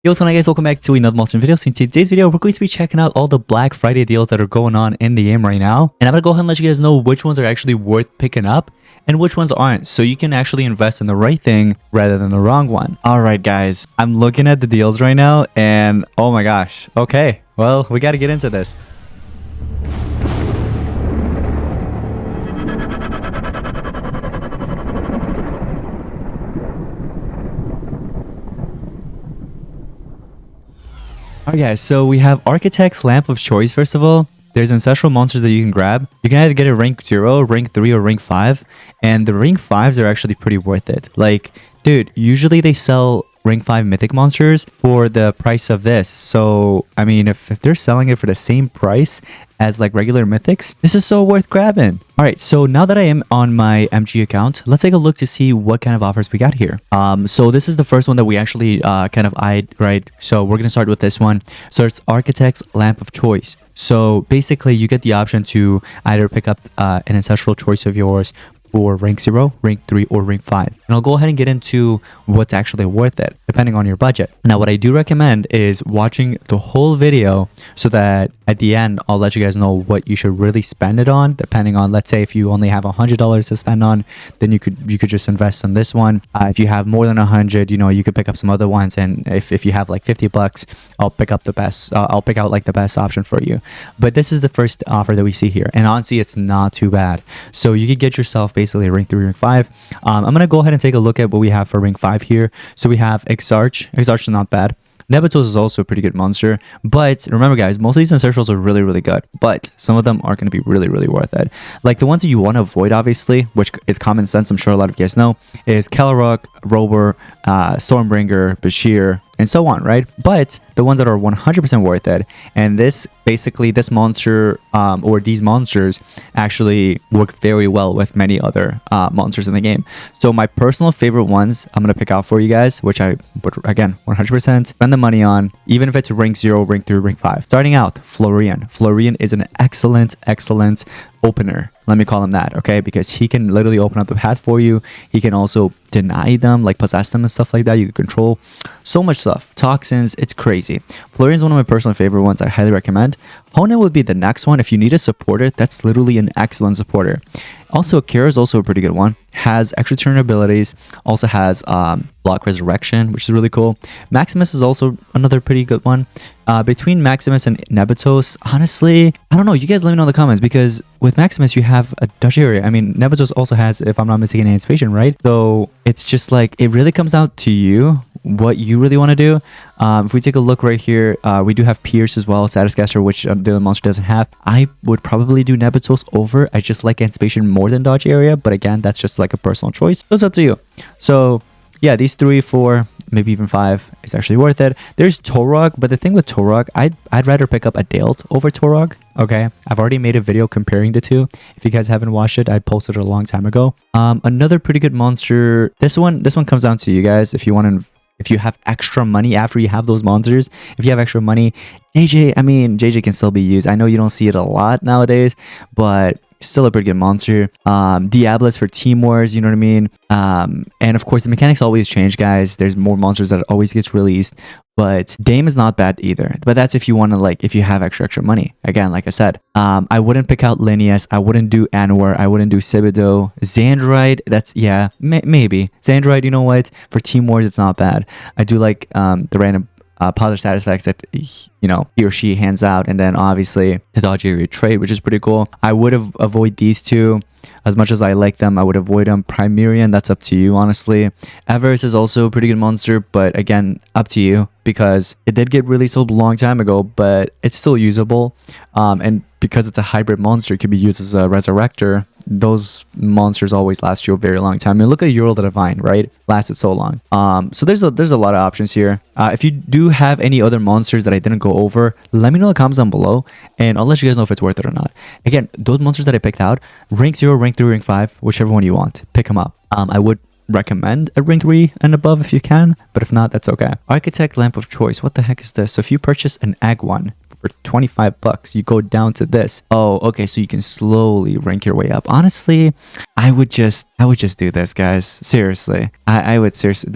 Yo, what's going on guys, welcome back to another monster video. So in today's video, we're going to be checking out all the Black Friday deals that are going on in the game right now. And I'm going to go ahead and let you guys know which ones are actually worth picking up and which ones aren't. So you can actually invest in the right thing rather than the wrong one. Alright guys, I'm looking at the deals right now and oh my gosh. Okay, well, we got to get into this. Alright guys, so we have Architect's Lamp of Choice first of all. There's ancestral monsters that you can grab. You can either get a rank 0, rank 3, or rank 5. And the rank 5s are actually pretty worth it. Like, dude, usually they sell rank 5 mythic monsters for the price of this. So, I mean, if they're selling it for the same price as like regular mythics, this is so worth grabbing. All right, so now that I am on my MG account, let's take a look to see what kind of offers we got here. So this is the first one that we actually kind of eyed, right? So we're gonna start with this one. So it's Architect's Lamp of Choice. So basically you get the option to either pick up an ancestral choice of yours for rank 0, rank 3, or rank 5. And I'll go ahead and get into what's actually worth it, depending on your budget. Now, what I do recommend is watching the whole video so that at the end, I'll let you guys know what you should really spend it on, depending on, let's say, if you only have $100 to spend on, then you could just invest in this one. If you have more than 100, you know, you could pick up some other ones. And if you have like 50 bucks, I'll pick up the best. I'll pick out like the best option for you. But this is the first offer that we see here. And honestly, it's not too bad. So you could get yourself basically rank 3, rank 5. I'm going to go ahead and take a look at what we have for rank 5 here. So we have Exarch. Exarch is not bad. Nebatos is also a pretty good monster, but remember guys, most of these ancestrals are really good, but some of them are going to be really worth it. Like the ones that you want to avoid, obviously, which is common sense, I'm sure a lot of you guys know, is Kalarok, Rover, Stormbringer, Bashir, and so on, right? But the ones that are 100% worth it, and this basically this monster or these monsters actually work very well with many other monsters in the game. So my personal favorite ones I'm gonna pick out for you guys, which I would again 100% spend the money on, even if it's rank 0, rank 3, rank 5. Starting out, Florian. Florian is an excellent opener, let me call him that, okay? Because he can literally open up the path for you. He can also deny them, like possess them and stuff like that. You can control so much stuff, toxins, it's crazy. Florian's one of my personal favorite ones. I highly recommend. Honan would be the next one. If you need a supporter, that's literally an excellent supporter. Also, Kira is also a pretty good one. Has extra turn abilities. Also has block resurrection, which is really cool. Maximus is also another pretty good one. Between Maximus and Nebatos, honestly, I don't know. You guys let me know in the comments, because with Maximus, you have a Dutch area. I mean, Nebatos also has, if I'm not mistaken, anticipation, right? So it's just like, it really comes out to you what you really want to do. If we take a look right here, we do have Pierce as well, Satiscaster, which the other monster doesn't have. I would probably do Nebatos over. I just like anticipation more than dodge area, but again, that's just like a personal choice, so it's up to you. So yeah, these 3, 4, maybe even 5 is actually worth it. There's Torog, but the thing with Torog, I'd rather pick up a Dalt over Torog. Okay, I've already made a video comparing the two. If you guys haven't watched it, I posted it a long time ago. Another pretty good monster. This one comes down to you guys. If you want to, if you have extra money after you have those monsters, if you have extra money, JJ can still be used. I know you don't see it a lot nowadays, but still a pretty good monster. Diablos for Team Wars, you know what I mean? And of course, the mechanics always change, guys. There's more monsters that always gets released. But Dame is not bad either. But that's if you want to, like, if you have extra money. Again, like I said, I wouldn't pick out Linnaeus. I wouldn't do Anwar. I wouldn't do Sibido. Xandrite, that's, yeah, maybe. Xandrite, you know what? For Team Wars, it's not bad. I do like the random positive side effects that, you know, he or she hands out. And then obviously the dodge area trade, which is pretty cool. I would have avoid these two. As much as I like them, I would avoid them. Primerian, that's up to you, honestly. Everest is also a pretty good monster, but again, up to you, because it did get released a long time ago, but it's still usable. And because it's a hybrid monster, it could be used as a resurrector. Those monsters always last you a very long time. I mean, look at Ural the Divine, right? Lasted so long. So there's a lot of options here. If you do have any other monsters that I didn't go over, let me know in the comments down below, and I'll let you guys know if it's worth it or not. Again, those monsters that I picked out, rank 0, rank 3, rank 5, whichever one you want, pick them up. I would recommend a rank 3 and above if you can, but if not, that's okay. Architect Lamp of Choice, what the heck is this? So if you purchase an egg one for 25 bucks, you go down to this. Oh, okay, so you can slowly rank your way up. Honestly, I would just do this, guys. Seriously, I would seriously,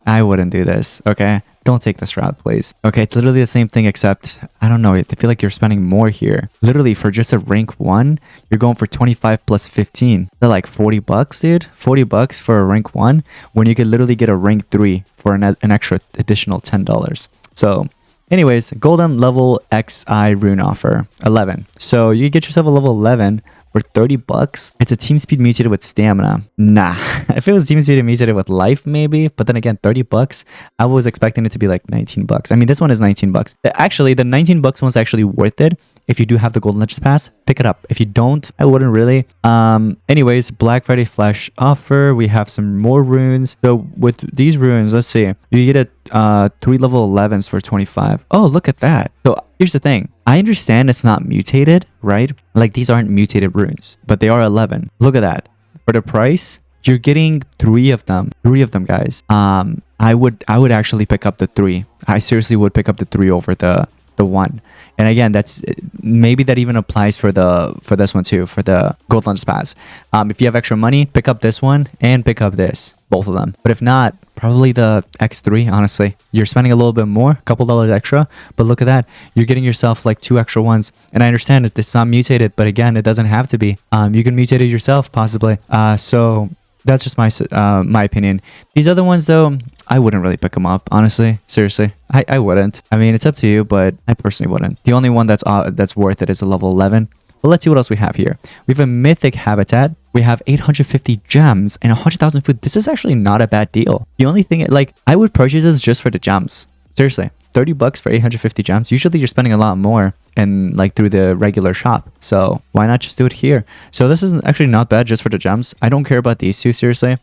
I wouldn't do this, okay? don't take this route, please. Okay, it's literally the same thing, except I don't know. I feel like you're spending more here. Literally, for just a rank 1, you're going for 25 plus 15. They're like 40 bucks, dude. 40 bucks for a rank 1 when you could literally get a rank 3 for an extra additional $10. So anyways, golden level XI rune offer 11. So you get yourself a level 11 for 30 bucks. It's a team speed mutated with stamina. Nah. If it was team speed mutated with life, maybe. But then again, 30 bucks. I was expecting it to be like 19 bucks. I mean, this one is 19 bucks. Actually, the 19 bucks one's actually worth it. If you do have the Golden Legends Pass, pick it up. If you don't, I wouldn't really. Anyways, Black Friday Flash offer. We have some more runes. So with these runes, let's see. You get a 3 level 11s for 25. Oh, look at that. So here's the thing. I understand it's not mutated, right? Like these aren't mutated runes, but they are 11. Look at that. For the price, you're getting 3 of them. 3 of them, guys. I would actually pick up the 3. I seriously would pick up the 3 over the 1. And again, that's maybe that even applies for this one too, for the Gold Legends Pass. If you have extra money, pick up this one and pick up this, both of them. But if not, probably the X3. Honestly, you're spending a little bit more, a couple dollars extra, but look at that, you're getting yourself like 2 extra ones. And I understand it's not mutated, but again, it doesn't have to be. You can mutate it yourself possibly. So that's just my opinion. These other ones though, I wouldn't really pick them up, honestly. Seriously, I wouldn't. I mean, it's up to you, but I personally wouldn't. The only one that's worth it is a level 11. But let's see what else we have here. We have a mythic habitat. We have 850 gems and 100,000 food. This is actually not a bad deal. The only thing, like, I would purchase this just for the gems. Seriously, 30 bucks for 850 gems. Usually you're spending a lot more and like through the regular shop. So why not just do it here? So this is actually not bad just for the gems. I don't care about these two, seriously.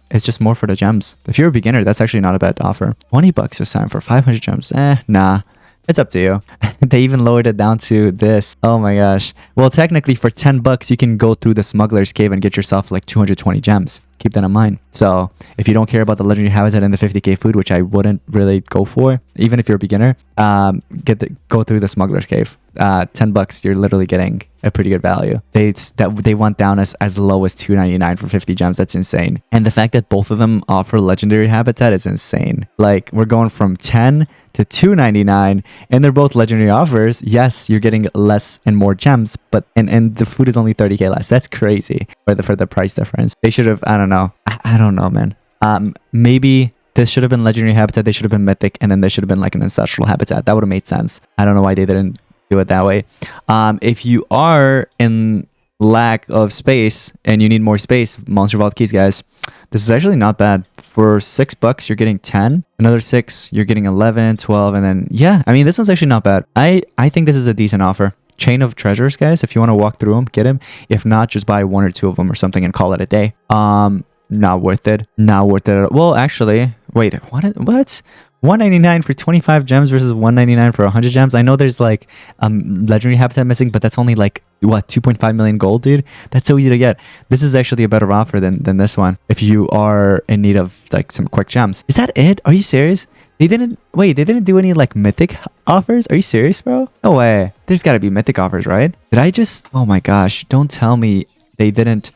It's just more for the gems. If you're a beginner, that's actually not a bad offer. 20 bucks this time for 500 gems. Nah. It's up to you. They even lowered it down to this. Oh my gosh. Well, technically for 10 bucks, you can go through the smuggler's cave and get yourself like 220 gems. Keep that in mind. So if you don't care about the legendary habitat and the 50k food, which I wouldn't really go for, even if you're a beginner, go through the smuggler's cave. 10 bucks, you're literally getting a pretty good value. They went down as low as 299 for 50 gems. That's insane. And the fact that both of them offer legendary habitat is insane. Like we're going from 10 to 299 and they're both legendary offers. Yes, you're getting less and more gems, but and the food is only 30k less. That's crazy for the price difference. They should have, I don't know. I don't know, man. Maybe this should have been legendary habitat, they should have been mythic, and then they should have been like an ancestral habitat. That would have made sense. I don't know why they didn't do it that way. If you are in lack of space and you need more space, Monster Vault keys, guys, this is actually not bad. For 6 bucks, you're getting 10. Another 6, you're getting 11, 12, and then yeah, I mean, this one's actually not bad. I think this is a decent offer. Chain of treasures, guys. If you want to walk through them, get them. If not, just buy 1 or 2 of them or something and call it a day. Not worth it. Not worth it. Well, actually, wait, what? 199 for 25 gems versus 199 for 100 gems. I know there's like legendary habitat missing, but that's only like what, 2.5 million gold, dude. That's so easy to get. This is actually a better offer than this one if you are in need of like some quick gems. Is that it? Are you serious? They didn't do any like mythic offers? Are you serious, bro? No way. There's got to be mythic offers, right? Did I just, oh my gosh, don't tell me they didn't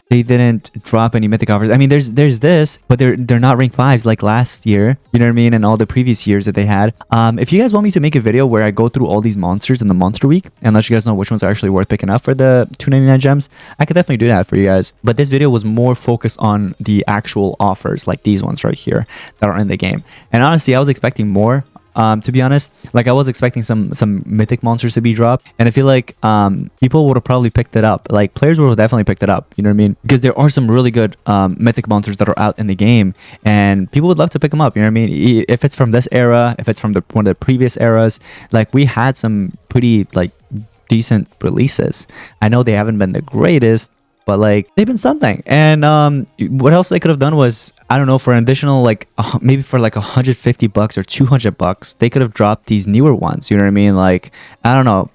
drop any mythic offers. I mean, there's this, but they're not rank 5s like last year, you know what I mean, and all the previous years that they had. If you guys want me to make a video where I go through all these monsters in the monster week and let you guys know which ones are actually worth picking up for the 299 gems, I could definitely do that for you guys. But this video was more focused on the actual offers, like these ones right here that are in the game. And honestly, I was expecting more. To be honest, like I was expecting some mythic monsters to be dropped, and I feel like people would have probably picked it up. Like players would have definitely picked it up, you know what I mean? Because there are some really good mythic monsters that are out in the game, and people would love to pick them up, you know what I mean? If it's from this era, if it's from one of the previous eras, like we had some pretty like decent releases. I know they haven't been the greatest, but like they've been something. And what else they could have done was, I don't know, for an additional like maybe for like 150 bucks or 200 bucks, they could have dropped these newer ones, you know what I mean? Like I don't know,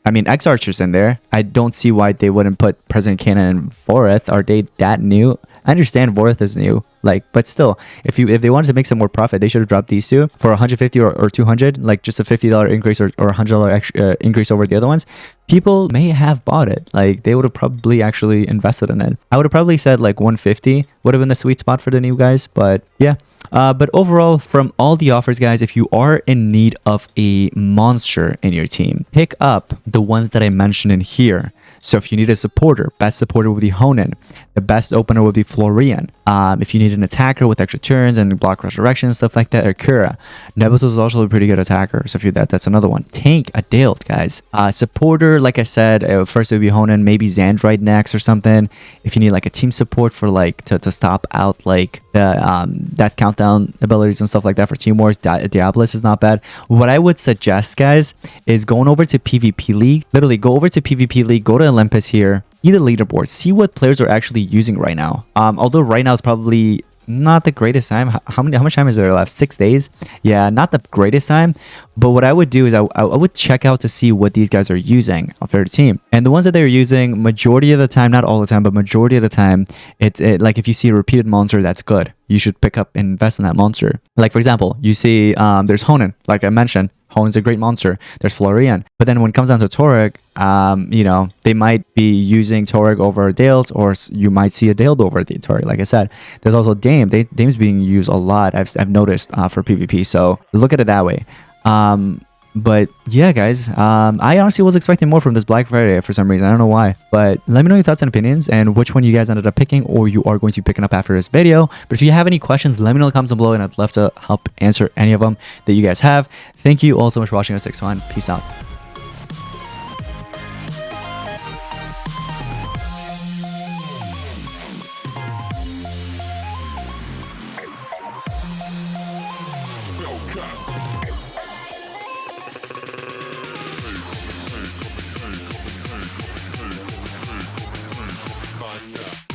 I mean, X Archer's in there. I don't see why they wouldn't put President Cannon and Vorith. Are they that new? I understand Vorith is new, like, but still, if they wanted to make some more profit, they should have dropped these two for 150 or 200, like just a $50 increase or $100 increase over the other ones. People may have bought it. Like they would have probably actually invested in it. I would have probably said like 150 would have been the sweet spot for the new guys, but yeah. But overall, from all the offers, guys, if you are in need of a monster in your team, pick up the ones that I mentioned in here. So if you need a supporter, best supporter would be Honen. The best opener would be Florian. If you need an attacker with extra turns and block resurrection and stuff like that, Akira. Nebulos is also a pretty good attacker. So if you that's another one. Tank, a Dale, guys. Supporter, like I said, first it would be Honen, maybe Xandrite next or something. If you need like a team support for like to stop out like the that countdown abilities and stuff like that for Team Wars, Diabolus is not bad. What I would suggest, guys, is going over to PvP League. Literally, go over to PvP League, go to Olympus here, see the leaderboard, see what players are actually using right now. Although right now is probably not the greatest time. How much time is there left? 6 days. Yeah, not the greatest time. But what I would do is I would check out to see what these guys are using for their team. And the ones that they're using, majority of the time, not all the time, but majority of the time, it like if you see a repeated monster that's good, you should pick up and invest in that monster. Like for example, you see there's Honen, like I mentioned. Honen's a great monster. There's Florian. But then when it comes down to Torag, you know, they might be using Torag over Dale, or you might see a Dale over the Torag. Like I said, there's also Dame. Dame's being used a lot. I've noticed for PvP. So look at it that way. But yeah, guys, I honestly was expecting more from this Black Friday for some reason. I don't know why. But let me know your thoughts and opinions and which one you guys ended up picking or you are going to be picking up after this video. But if you have any questions, let me know in the comments below and I'd love to help answer any of them that you guys have. Thank you all so much for watching us. Next one. Peace out. Faster.